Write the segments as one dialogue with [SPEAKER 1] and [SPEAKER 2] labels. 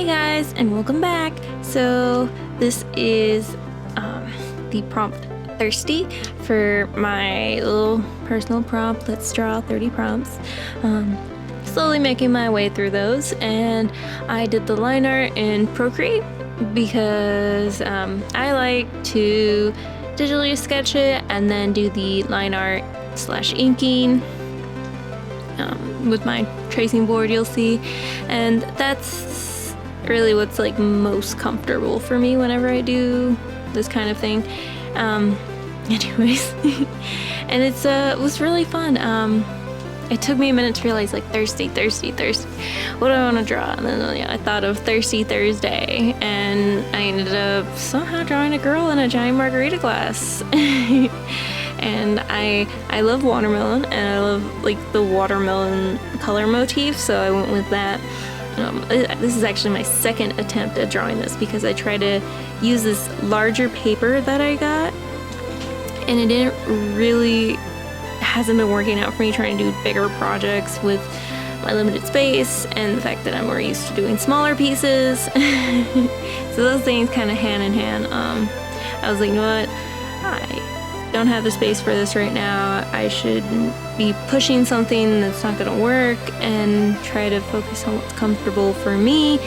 [SPEAKER 1] Hey guys, and welcome back. So this is the prompt Thirsty for my little personal prompt. Let's draw 30 prompts. Slowly making my way through those, and I did the line art in Procreate because I like to digitally sketch it and then do the line art / inking with my tracing board, you'll see, and that's really what's like most comfortable for me whenever I do this kind of thing. Anyways, and it was really fun. It took me a minute to realize, like, thirsty. What do I want to draw? And then I thought of Thirsty Thursday, and I ended up somehow drawing a girl in a giant margarita glass. And I love watermelon, and I love like the watermelon color motif, so I went with that. This is actually my second attempt at drawing this because I tried to use this larger paper that I got, and it hasn't been working out for me trying to do bigger projects with my limited space and the fact that I'm more used to doing smaller pieces. So those things kind of hand in hand. I was like, you know what? I don't have the space for this right now. I should be pushing something that's not gonna work and try to focus on what's comfortable for me.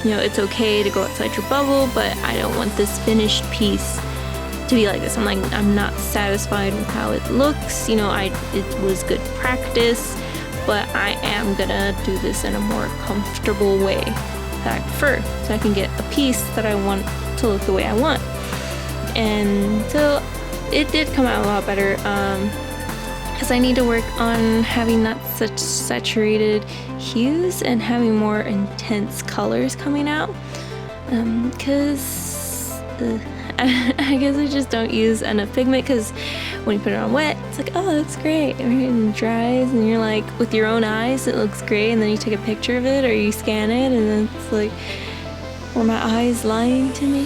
[SPEAKER 1] It's okay to go outside your bubble, but I don't want this finished piece to be like this. I'm not satisfied with how it looks. It was good practice, but I am gonna do this in a more comfortable way that I prefer, so I can get a piece that I want to look the way I want. And so it did come out a lot better, because I need to work on having not such saturated hues and having more intense colors coming out, because I guess I just don't use enough pigment, because when you put it on wet, it's like, oh, it looks great, and it dries, and you're like, with your own eyes, it looks great, and then you take a picture of it, or you scan it, and then it's like, were my eyes lying to me?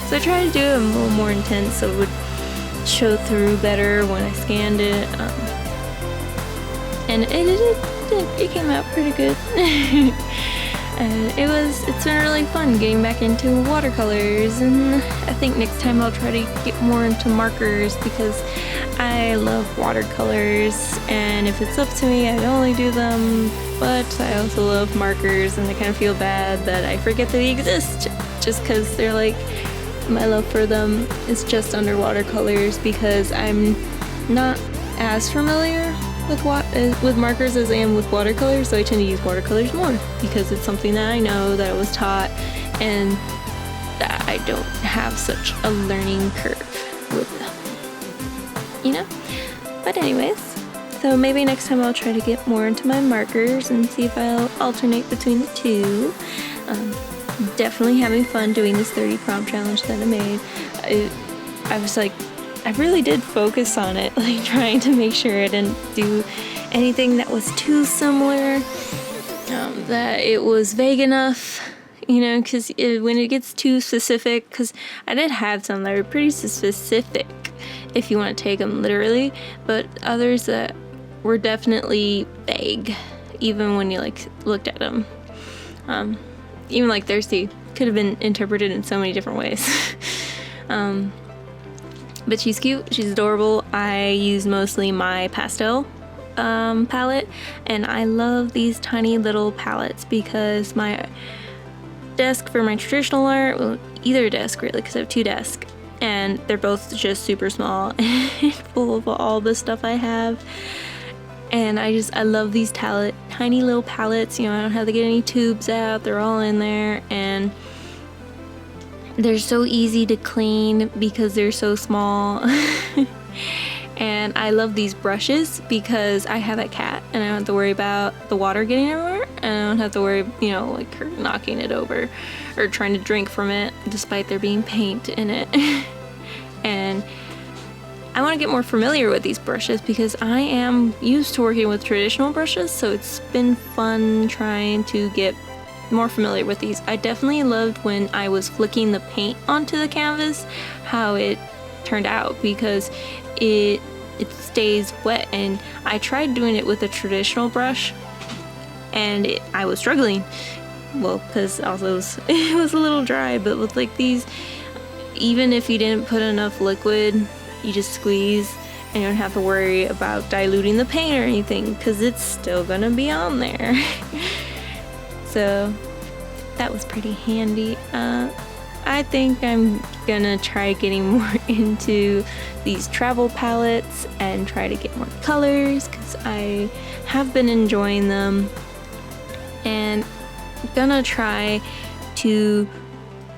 [SPEAKER 1] So I tried to do it a little more intense so it would show through better when I scanned it, and it came out pretty good. And it's been really fun getting back into watercolors, and I think next time I'll try to get more into markers because I love watercolors, and if it's up to me I'd only do them, but I also love markers, and I kind of feel bad that I forget that they exist just because they're like, my love for them is just under watercolors because I'm not as familiar with markers as I am with watercolors, so I tend to use watercolors more because it's something that I know, that I was taught, and that I don't have such a learning curve with them, But anyways, so maybe next time I'll try to get more into my markers and see if I'll alternate between the two. Definitely having fun doing this 30 prompt challenge that I made. I was like, I really did focus on it, like trying to make sure I didn't do anything that was too similar, that it was vague enough, because when it gets too specific, because I did have some that were pretty specific if you want to take them literally, but others that were definitely vague, even when you looked at them. Even like Thirsty could have been interpreted in so many different ways. But she's cute, she's adorable. I use mostly my Pastel palette, and I love these tiny little palettes because my desk for my traditional art, well, either desk really, because I have two desks, and they're both just super small and full of all the stuff I have. And I love these tiny little palettes. I don't have to get any tubes out. They're all in there, and they're so easy to clean because they're so small. And I love these brushes because I have a cat, and I don't have to worry about the water getting everywhere, and I don't have to worry, like her knocking it over or trying to drink from it, despite there being paint in it. And I want to get more familiar with these brushes because I am used to working with traditional brushes, so it's been fun trying to get more familiar with these. I definitely loved when I was flicking the paint onto the canvas, how it turned out, because it stays wet, and I tried doing it with a traditional brush and I was struggling. Well, because also it was a little dry, but with like these, even if you didn't put enough liquid, you just squeeze and you don't have to worry about diluting the paint or anything, because it's still gonna be on there. So that was pretty handy. I think I'm gonna try getting more into these travel palettes and try to get more colors, because I have been enjoying them, and I'm gonna try to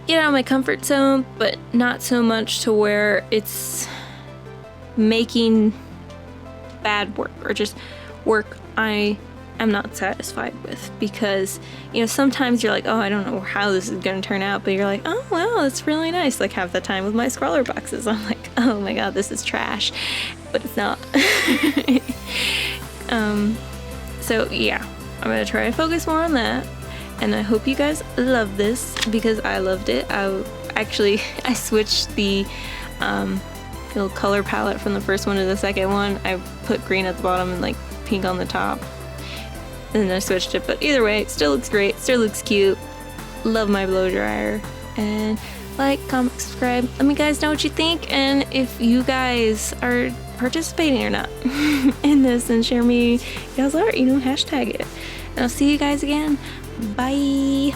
[SPEAKER 1] get out of my comfort zone, but not so much to where it's making bad work or just work I am not satisfied with. Because, you know, sometimes you're like, oh, I don't know how this is gonna turn out, but you're like, oh wow, it's really nice. Like half the time with my scroller boxes, I'm like, oh my god, this is trash, but it's not. So yeah, I'm gonna try to focus more on that, and I hope you guys love this, because I loved it. I switched the little color palette from the first one to the second one. I put green at the bottom and like pink on the top, and then I switched it. But either way, it still looks great, still looks cute. Love my blow dryer. And like, comment, subscribe, let me guys know what you think, and if you guys are participating or not in this, and share me y'all's art, you know, hashtag it. And I'll see you guys again. Bye.